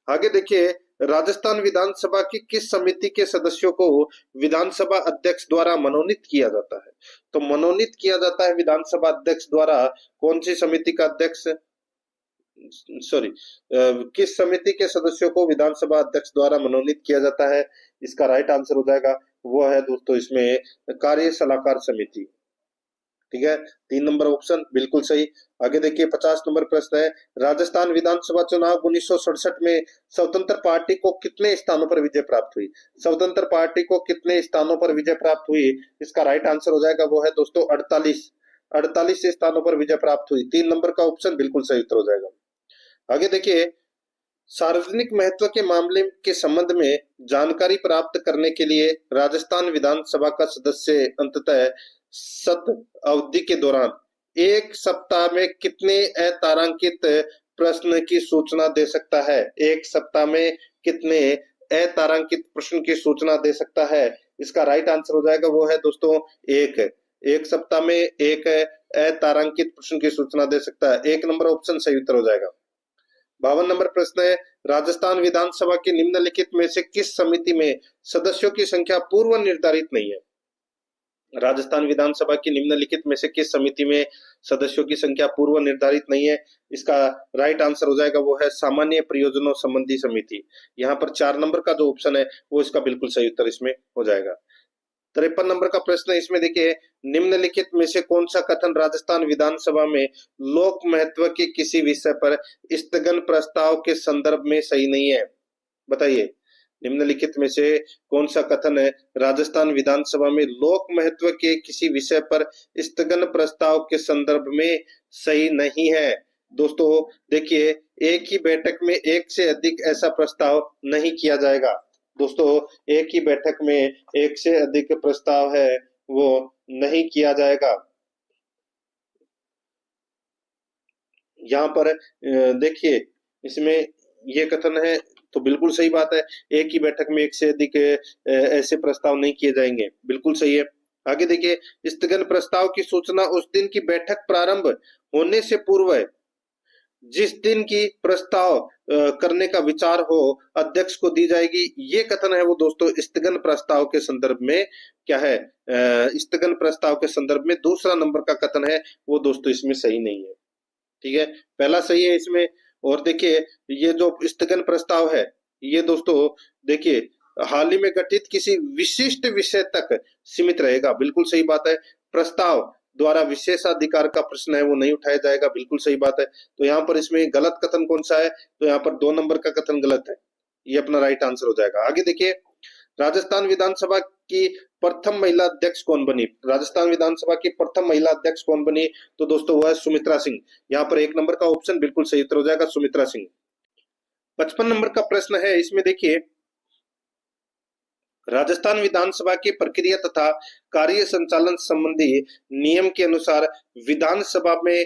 Speaker 1: आगे देखिए, राजस्थान विधानसभा की किस समिति के सदस्यों को विधानसभा अध्यक्ष द्वारा मनोनीत किया जाता है? तो मनोनीत किया जाता है विधानसभा अध्यक्ष द्वारा कौन सी समिति का अध्यक्ष, सॉरी किस समिति के सदस्यों को विधानसभा अध्यक्ष द्वारा मनोनीत किया जाता है? इसका राइट आंसर हो जाएगा वो है दोस्तों इसमें कार्य सलाहकार समिति, ठीक है। 3 नंबर ऑप्शन बिल्कुल सही। आगे देखिए 50 नंबर प्रश्न है, राजस्थान विधानसभा चुनाव 1967 में स्वतंत्र पार्टी को कितने स्थानों पर विजय प्राप्त हुई? स्वतंत्र पार्टी को कितने स्थानों पर विजय प्राप्त हुई? इसका राइट आंसर हो जाएगा वो है दोस्तों 48 स्थानों पर विजय प्राप्त हुई। 3 नंबर का ऑप्शन बिल्कुल सही उत्तर हो जाएगा। आगे देखिए, सार्वजनिक महत्व के मामले के संबंध में जानकारी प्राप्त करने के लिए राजस्थान विधानसभा का सदस्य अंततः सत्र अवधि के दौरान 1 सप्ताह में कितने अतारांकित प्रश्न की सूचना दे सकता है? एक सप्ताह में कितने अतारांकित प्रश्न की सूचना दे सकता है? इसका राइट आंसर हो जाएगा वो है दोस्तों एक। एक सप्ताह में एक अतारांकित प्रश्न की सूचना दे सकता है। एक नंबर ऑप्शन सही उत्तर हो जाएगा। 52 नंबर प्रश्न है, राजस्थान विधानसभा की निम्नलिखित में से किस समिति में सदस्यों की संख्या पूर्व निर्धारित नहीं है? राजस्थान विधानसभा की निम्नलिखित में से किस समिति में सदस्यों की संख्या पूर्व निर्धारित नहीं है? इसका राइट आंसर हो जाएगा वो है सामान्य प्रयोजनों संबंधी समिति। यहाँ पर 4 नंबर का जो ऑप्शन है वो इसका बिल्कुल सही उत्तर इसमें हो जाएगा। 53 नंबर का प्रश्न है, इसमें देखिए निम्नलिखित में से कौन सा कथन राजस्थान विधानसभा में लोक महत्व के किसी विषय पर स्थगन प्रस्ताव के संदर्भ में सही नहीं है? बताइए निम्नलिखित में से कौन सा कथन है राजस्थान विधानसभा में लोक महत्व के किसी विषय पर स्थगन प्रस्ताव के संदर्भ में सही नहीं है? दोस्तों देखिए एक ही बैठक में एक से अधिक ऐसा प्रस्ताव नहीं किया जाएगा। दोस्तों एक ही बैठक में एक से अधिक प्रस्ताव है वो नहीं किया जाएगा। यहाँ पर देखिए इसमें ये कथन है तो बिल्कुल सही बात है, एक ही बैठक में एक से अधिक ऐसे प्रस्ताव नहीं किए जाएंगे, बिल्कुल सही है। आगे देखिए स्थगन प्रस्ताव की सूचना उस दिन की बैठक प्रारंभ होने से पूर्व है, जिस दिन की प्रस्ताव करने का विचार हो अध्यक्ष को दी जाएगी। ये कथन है वो दोस्तों स्थगन प्रस्ताव के संदर्भ में क्या है, स्थगन प्रस्ताव के संदर्भ में दूसरा नंबर का कथन है वो दोस्तों इसमें सही नहीं है। ठीक है, पहला सही है इसमें। और देखिए ये जो स्थगन प्रस्ताव है ये दोस्तों देखिए हाल ही में गठित किसी विशिष्ट विषय तक सीमित रहेगा, बिल्कुल सही बात है। प्रस्ताव द्वारा विशेषाधिकार का प्रश्न है वो नहीं उठाया जाएगा, बिल्कुल सही बात है। तो यहाँ पर इसमें गलत कथन कौन सा है? तो यहाँ पर 2 नंबर का कथन गलत है, ये अपना राइट आंसर हो जाएगा। आगे देखिए राजस्थान विधानसभा की प्रथम महिला अध्यक्ष कौन बनी? राजस्थान विधानसभा की प्रथम महिला अध्यक्ष कौन बनी? तो दोस्तों वह है सुमित्रा सिंह। यहाँ पर 1 नंबर का ऑप्शन बिल्कुल सही उत्तर हो जाएगा, सुमित्रा सिंह। 55 नंबर का प्रश्न है, इसमें देखिए राजस्थान विधानसभा की प्रक्रिया तथा कार्य संचालन संबंधी नियम के अनुसार विधानसभा में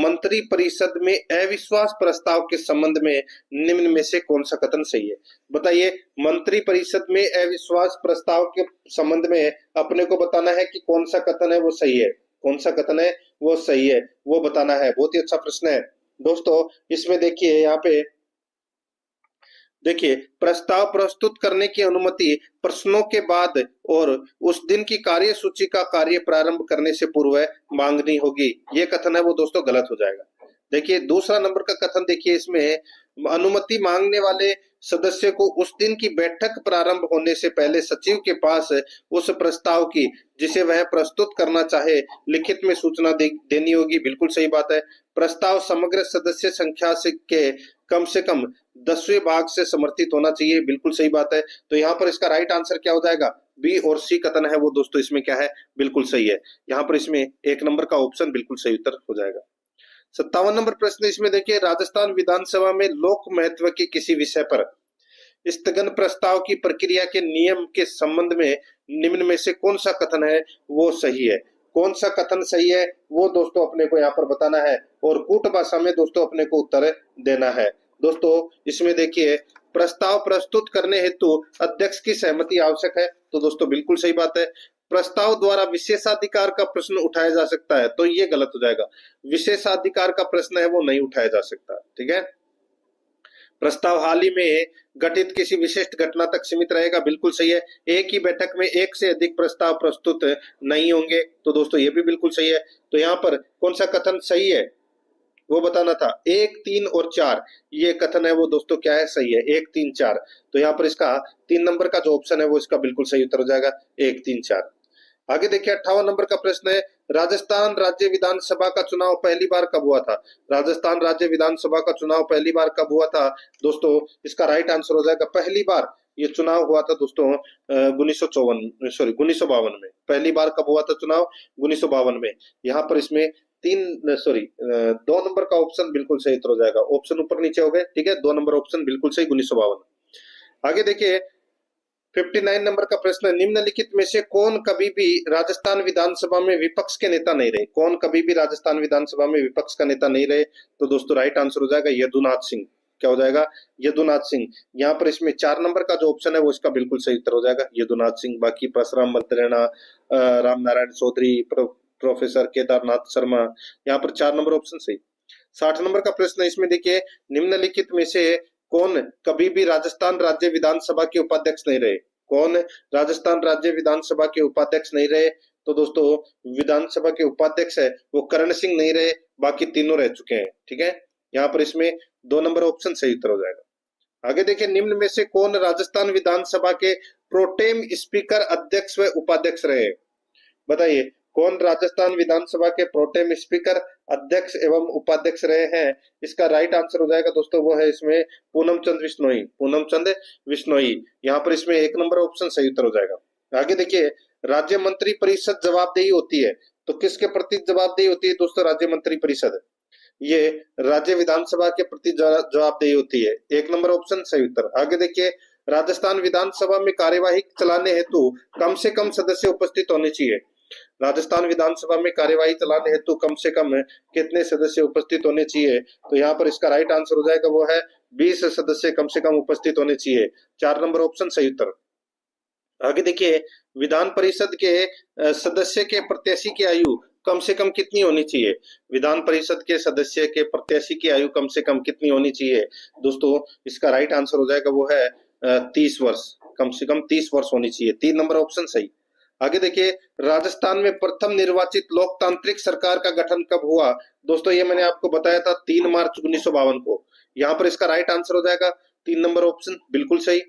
Speaker 1: मंत्री परिषद में अविश्वास प्रस्ताव के संबंध में निम्न में से कौन सा कथन सही है? बताइए मंत्री परिषद में अविश्वास प्रस्ताव के संबंध में अपने को बताना है कि कौन सा कथन है वो सही है, कौन सा कथन है वो सही है वो बताना है। बहुत ही अच्छा प्रश्न है दोस्तों। इसमें देखिए यहाँ पे देखिए प्रस्ताव प्रस्तुत करने की अनुमति प्रश्नों के बाद और उस दिन की कार्य सूची का कार्य प्रारंभ करने से पूर्व मांगनी होगी। ये कथन है वो दोस्तों गलत हो जाएगा। देखिए दूसरा नंबर का कथन देखिए इसमें अनुमति मांगने वाले सदस्य को उस दिन की बैठक प्रारंभ होने से पहले सचिव के पास उस प्रस्ताव की जिसे वह प्रस्तुत करना चाहे लिखित में सूचना देनी होगी, बिल्कुल सही बात है। प्रस्ताव समग्र सदस्य संख्या से कम 10वें भाग से समर्थित होना चाहिए, बिल्कुल सही बात है। तो यहाँ पर इसका राइट आंसर क्या हो जाएगा? बी और सी कथन है वो दोस्तों इसमें क्या है, बिल्कुल सही है। यहाँ पर इसमें 1 नंबर का ऑप्शन बिल्कुल सही उत्तर हो जाएगा। 57 नंबर प्रश्न इसमें देखिए राजस्थान विधानसभा में लोक महत्व के किसी विषय पर स्थगन प्रस्ताव की प्रक्रिया के नियम के संबंध में निम्न में से कौन सा कथन है वो सही है? कौन सा कथन सही है वो दोस्तों अपने को यहाँ पर बताना है और कूट भाषा में दोस्तों अपने को उत्तर देना है। दोस्तों इसमें देखिए प्रस्ताव प्रस्तुत करने हेतु अध्यक्ष की सहमति आवश्यक है, तो दोस्तों बिल्कुल सही बात है। प्रस्ताव द्वारा विशेषाधिकार का प्रश्न उठाया जा सकता है, तो ये गलत हो जाएगा। विशेषाधिकार का प्रश्न है वो नहीं उठाया जा सकता। ठीक है, प्रस्ताव हाल ही में गठित किसी विशिष्ट घटना तक सीमित रहेगा, बिल्कुल सही है। एक ही बैठक में एक से अधिक प्रस्ताव प्रस्तुत नहीं होंगे, तो दोस्तों ये भी बिल्कुल सही है। तो यहाँ पर कौन सा कथन सही है वो बताना था। 1, 3 और 4 ये कथन है वो दोस्तों क्या है, सही है। 1, 3, 4 तो यहाँ पर इसका 3 नंबर का जो ऑप्शन है वो इसका बिल्कुल सही उत्तर हो जाएगा, 1, 3, 4। आगे देखिए 58 नंबर का प्रश्न है राजस्थान राज्य विधानसभा का चुनाव पहली बार कब हुआ था? राजस्थान राज्य विधानसभा का चुनाव पहली बार कब हुआ था? दोस्तों इसका राइट आंसर हो जाएगा पहली बार ये चुनाव हुआ था दोस्तों 1952 में। पहली बार कब हुआ था चुनाव? 1952 में। यहाँ पर इसमें 2 नंबर का ऑप्शन बिल्कुल सही उत्तर हो जाएगा। ऑप्शन ऊपर नीचे हो गए, ठीक है। 2 नंबर ऑप्शन बिल्कुल सही 1952। आगे देखिए 59 नंबर का प्रश्न है, निम्नलिखित में से कौन कभी भी राजस्थान विधानसभा में विपक्ष के नेता नहीं रहे? कौन कभी भी राजस्थान विधानसभा में विपक्ष का नेता नहीं रहे? तो दोस्तों राइट आंसर हो जाएगा यदुनाथ सिंह। क्या हो जाएगा? यदुनाथ सिंह। यहाँ पर इसमें 4 नंबर का जो ऑप्शन है वो इसका बिल्कुल सही उत्तर हो जाएगा, यदुनाथ सिंह। बाकी परशुराम मलत्रेणा, राम नारायण चौधरी, प्रोफेसर केदारनाथ शर्मा, यहाँ पर 4 नंबर ऑप्शन सही। 60 नंबर का प्रश्न है, इसमें देखिए, निम्नलिखित में से कौन कभी भी राजस्थान राज्य विधानसभा के उपाध्यक्ष नहीं रहे? कौन राजस्थान राज्य विधानसभा के उपाध्यक्ष नहीं रहे? तो दोस्तों विधानसभा के उपाध्यक्ष है वो करण सिंह नहीं रहे, बाकी तीनों रह चुके हैं। ठीक है, यहाँ पर इसमें 2 नंबर ऑप्शन सही उत्तर हो जाएगा। आगे देखिए, निम्न में से कौन राजस्थान विधानसभा के प्रोटेम स्पीकर, अध्यक्ष व उपाध्यक्ष रहे? बताइए, कौन राजस्थान विधानसभा के प्रोटेम स्पीकर, अध्यक्ष एवं उपाध्यक्ष रहे हैं? इसका राइट आंसर हो जाएगा दोस्तों, वो है इसमें पूनम चंद बिश्नोई। पूनम चंद बिश्नोई, यहाँ पर इसमें 1 नंबर ऑप्शन सही उत्तर हो जाएगा। आगे देखिए, राज्य मंत्री परिषद जवाबदेही होती है, तो किसके प्रति जवाबदेही होती है दोस्तों? राज्य मंत्री परिषद, ये राज्य विधानसभा के प्रति जवाबदेही होती है। 1 नंबर ऑप्शन सही उत्तर। आगे देखिए, राजस्थान विधानसभा में कार्यवाही चलाने हेतु कम से कम सदस्य उपस्थित होने चाहिए। राजस्थान विधानसभा में कार्यवाही चलाने हेतु कम से कम कितने सदस्य उपस्थित होने चाहिए? तो यहाँ पर इसका राइट आंसर हो जाएगा, वो है 20 सदस्य कम से कम उपस्थित होने चाहिए। 4 नंबर ऑप्शन सही उत्तर। आगे देखिए, विधान परिषद के सदस्य के प्रत्याशी की आयु कम से कम कितनी होनी चाहिए? विधान परिषद के सदस्य के प्रत्याशी की आयु कम से कम कितनी होनी चाहिए? दोस्तों इसका राइट आंसर हो जाएगा, वो है 30 वर्ष। कम से कम 30 वर्ष होनी चाहिए। 3 नंबर ऑप्शन सही। आगे देखिए, राजस्थान में प्रथम निर्वाचित लोकतांत्रिक सरकार का गठन कब हुआ? दोस्तों ये मैंने आपको बताया था 3 मार्च 1952 को। यहाँ पर इसका राइट आंसर हो जाएगा 3 नंबर ऑप्शन बिल्कुल सही।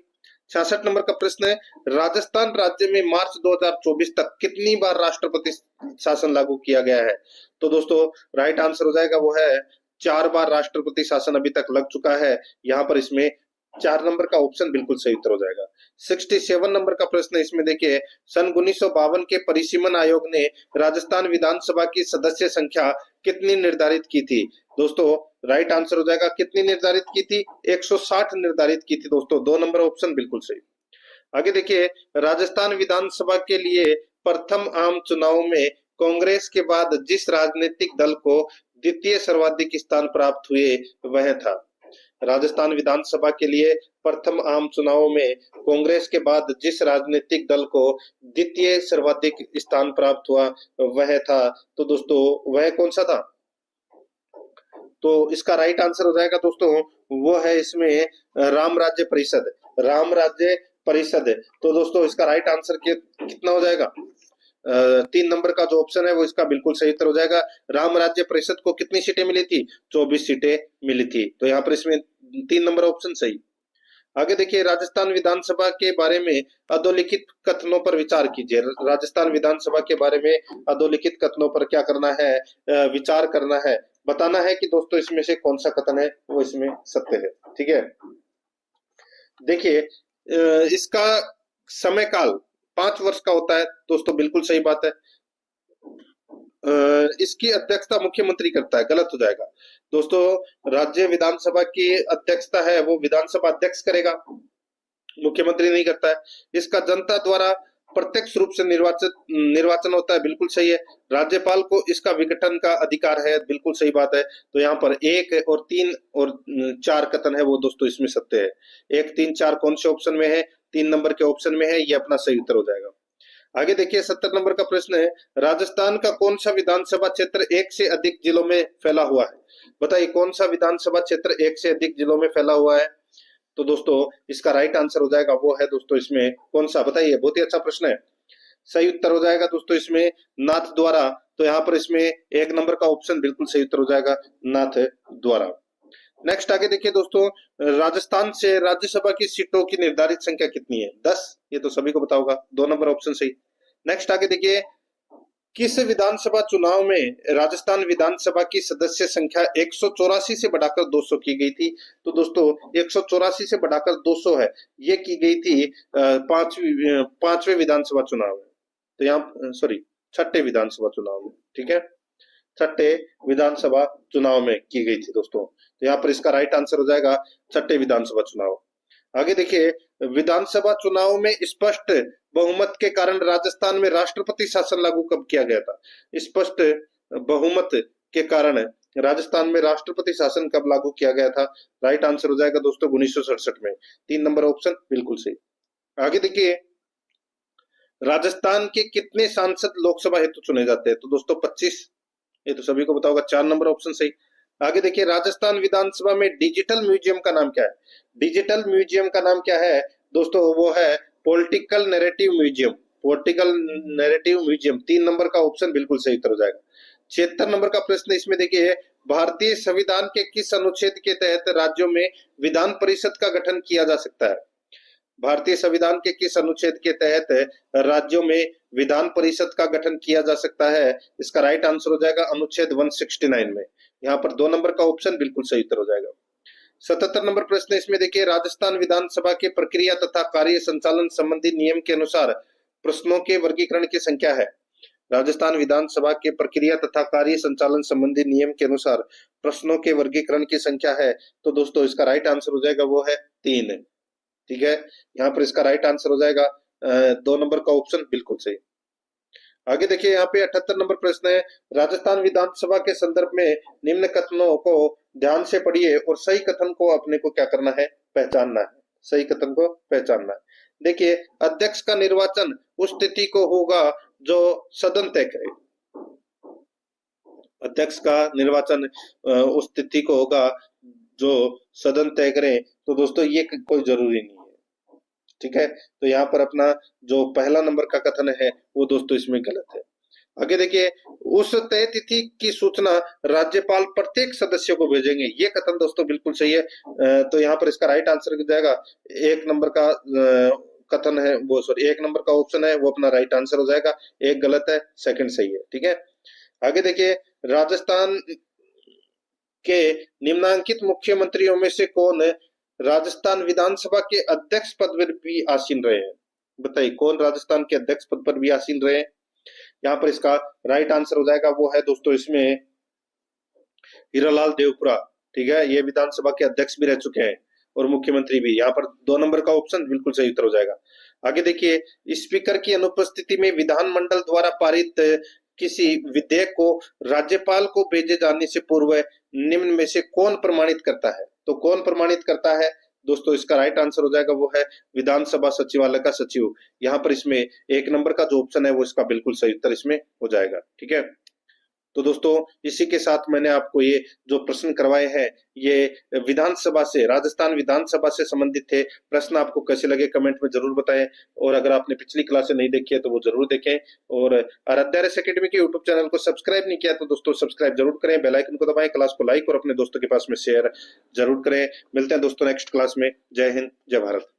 Speaker 1: 66 नंबर का प्रश्न है, राजस्थान राज्य में मार्च 2024 तक कितनी बार राष्ट्रपति शासन लागू किया गया है? तो दोस्तों राइट आंसर हो जाएगा, वो है 4 बार राष्ट्रपति शासन अभी तक लग चुका है। यहाँ पर इसमें 4 नंबर का ऑप्शन बिल्कुल सही उत्तर हो जाएगा। 67 नंबर का प्रश्न है, इसमें देखिए, सन 1952 के परिसीमन आयोग ने राजस्थान विधानसभा की सदस्य संख्या कितनी निर्धारित की थी? दोस्तों राइट आंसर हो जाएगा, कितनी निर्धारित की थी? 160 निर्धारित की थी दोस्तों। 2 नंबर ऑप्शन बिल्कुल सही। आगे देखिए, राजस्थान विधानसभा के लिए प्रथम आम चुनाव में कांग्रेस के बाद जिस राजनीतिक दल को द्वितीय सर्वाधिक स्थान प्राप्त हुए वह था? राजस्थान विधानसभा के लिए प्रथम आम चुनाव में कांग्रेस के बाद जिस राजनीतिक दल को द्वितीय सर्वाधिक स्थान प्राप्त हुआ वह था, तो दोस्तों वह कौन सा था? तो इसका राइट आंसर हो जाएगा दोस्तों, वो है इसमें राम राज्य परिषद। राम राज्य परिषद। तो दोस्तों इसका राइट आंसर कितना हो जाएगा? 3 नंबर का जो ऑप्शन है वो इसका बिल्कुल सही उत्तर हो जाएगा। राम राज्य परिषद को कितनी सीटें मिली थी? 24 सीटें मिली थी। तो यहाँ पर इसमें 3 नंबर ऑप्शन सही। आगे देखिए, राजस्थान विधानसभा के बारे में अधोलिखित कथनों पर विचार कीजिए। राजस्थान विधानसभा के बारे में अधोलिखित कथनों पर क्या करना है? विचार करना है, बताना है कि दोस्तों इसमें से कौन सा कथन है वो इसमें सत्य है। ठीक है, देखिए इसका समय काल 5 वर्ष का होता है दोस्तों, बिल्कुल सही बात है। इसकी अध्यक्षता मुख्यमंत्री करता है, गलत हो जाएगा दोस्तों। राज्य विधानसभा की अध्यक्षता है वो विधानसभा अध्यक्ष करेगा, मुख्यमंत्री नहीं करता है। इसका जनता द्वारा प्रत्यक्ष रूप से निर्वाचन होता है, बिल्कुल सही है। राज्यपाल को इसका विघटन का अधिकार है, बिल्कुल सही बात है। तो यहाँ पर 1 और 3 और 4 कथन है वो दोस्तों इसमें सत्य है। 1, 3, 4 कौन से ऑप्शन में है? 3 नंबर के ऑप्शन में है, ये अपना सही उत्तर हो जाएगा। आगे देखिए, 70 नंबर का प्रश्न है, राजस्थान का कौन सा विधानसभा क्षेत्र 1 से अधिक जिलों में फैला हुआ है? बताइए, कौन सा विधानसभा क्षेत्र 1 से अधिक जिलों में फैला हुआ है? तो दोस्तों इसका राइट आंसर हो जाएगा, वो है दोस्तों इसमें कौन सा? बताइए, बहुत ही अच्छा प्रश्न है। सही उत्तर हो जाएगा दोस्तों इसमें नाथ द्वारा। तो यहाँ पर इसमें 1 नंबर का ऑप्शन बिल्कुल सही उत्तर हो जाएगा, नाथ द्वारा। नेक्स्ट आगे देखिए दोस्तों, राजस्थान से राज्यसभा की सीटों की निर्धारित संख्या कितनी है? 10। ये तो सभी को पता होगा, 2 नंबर ऑप्शन सही। नेक्स्ट आगे देखिए, किस विधानसभा चुनाव में राजस्थान विधानसभा की सदस्य संख्या 184 से बढ़ाकर 200 की गई थी? तो दोस्तों 184 से बढ़ाकर 200 है, ये की गई थी 5वें विधानसभा चुनाव में। तो यहाँ सॉरी 6ठे विधानसभा चुनाव में। ठीक है, 6ठे विधानसभा चुनाव में की गई थी दोस्तों। तो यहाँ पर इसका राइट आंसर हो जाएगा 6ठे विधानसभा चुनाव। आगे देखिए, विधानसभा चुनाव में स्पष्ट बहुमत के कारण राजस्थान में राष्ट्रपति शासन लागू कब किया गया था? स्पष्ट बहुमत के कारण राजस्थान में राष्ट्रपति शासन कब लागू किया गया था? राइट आंसर हो जाएगा दोस्तों 1967 में। 3 नंबर ऑप्शन बिल्कुल सही। आगे देखिए, राजस्थान के कितने सांसद लोकसभा हेतु चुने जाते हैं? तो दोस्तों 25, ये तो सभी को पता होगा। 4 नंबर ऑप्शन सही। आगे देखिए, राजस्थान विधानसभा में डिजिटल म्यूजियम का नाम क्या है? डिजिटल म्यूजियम का नाम क्या है दोस्तों? वो है political narrative museum. Political narrative museum. 3 number का ऑप्शन बिल्कुल सही उत्तर हो जाएगा। 76 नंबर का प्रश्न इसमें देखिए, भारतीय संविधान के किस अनुच्छेद के तहत राज्यों में विधान परिषद का गठन किया जा सकता है? भारतीय संविधान के किस अनुच्छेद के तहत राज्यों में विधान परिषद का गठन किया जा सकता है? इसका राइट आंसर हो जाएगा अनुच्छेद 169 में। यहाँ पर 2 नंबर का ऑप्शन बिल्कुल सही उत्तर हो जाएगा। 77 नंबर प्रश्न इसमें देखिए, राजस्थान विधानसभा के प्रक्रिया तथा कार्य संचालन संबंधी नियम के अनुसार प्रश्नों के वर्गीकरण की संख्या है। राजस्थान विधानसभा के प्रक्रिया तथा कार्य संचालन संबंधी नियम के अनुसार प्रश्नों के वर्गीकरण की संख्या है, तो दोस्तों इसका राइट आंसर हो जाएगा वो है 3। ठीक है, यहाँ पर इसका राइट आंसर हो जाएगा 2 नंबर का ऑप्शन बिल्कुल सही। आगे देखिए, यहाँ पे 78 नंबर प्रश्न है, राजस्थान विधानसभा के संदर्भ में निम्न कथनों को ध्यान से पढ़िए और सही कथन को अपने को क्या करना है? पहचानना है। सही कथन को पहचानना है। देखिए, अध्यक्ष का निर्वाचन उस तिथि को होगा जो सदन तय करे। अध्यक्ष का निर्वाचन उस तिथि को होगा जो सदन तय करे, तो दोस्तों ये कोई जरूरी नहीं है। ठीक है, तो यहाँ पर अपना जो पहला नंबर का कथन है वो दोस्तों इसमें गलत है। आगे देखिए, उस तय तिथि की सूचना राज्यपाल प्रत्येक सदस्य को भेजेंगे, ये कथन दोस्तों बिल्कुल सही है। तो यहाँ पर इसका राइट आंसर हो जाएगा 1 नंबर का कथन है वो, सॉरी 1 नंबर का ऑप्शन है वो अपना राइट आंसर हो जाएगा। 1 गलत है, 2 सही है। ठीक है, आगे देखिए, राजस्थान के निम्नांकित मुख्यमंत्रियों में से कौन राजस्थान विधानसभा के अध्यक्ष पद पर भी आसीन रहे हैं? बताइए, कौन राजस्थान के अध्यक्ष पद पर भी आसीन रहे हैं? यहाँ पर इसका राइट आंसर हो जाएगा वो है दोस्तों इसमें हीरालाल देवपुरा। ठीक है, ये विधानसभा के अध्यक्ष भी रह चुके हैं और मुख्यमंत्री भी। यहाँ पर 2 नंबर का ऑप्शन बिल्कुल सही उत्तर हो जाएगा। आगे देखिए, स्पीकर की अनुपस्थिति में विधानमंडल द्वारा पारित किसी विधेयक को राज्यपाल को भेजे जाने से पूर्व निम्न में से कौन प्रमाणित करता है? तो कौन प्रमाणित करता है दोस्तों? इसका राइट आंसर हो जाएगा वो है विधानसभा सचिवालय का सचिव। यहाँ पर इसमें 1 नंबर का जो ऑप्शन है वो इसका बिल्कुल सही उत्तर इसमें हो जाएगा। ठीक है, तो दोस्तों इसी के साथ मैंने आपको ये जो प्रश्न करवाए हैं ये विधानसभा से, राजस्थान विधानसभा से संबंधित थे। प्रश्न आपको कैसे लगे कमेंट में जरूर बताएं, और अगर आपने पिछली क्लासें नहीं देखी है तो वो जरूर देखें, और आराध्या रेस एकेडमी के यूट्यूब चैनल को सब्सक्राइब नहीं किया तो दोस्तों सब्सक्राइब जरूर करें, बेल आइकन को दबाएं, क्लास को लाइक और अपने दोस्तों के पास में शेयर जरूर करें। मिलते हैं दोस्तों नेक्स्ट क्लास में। जय हिंद, जय भारत।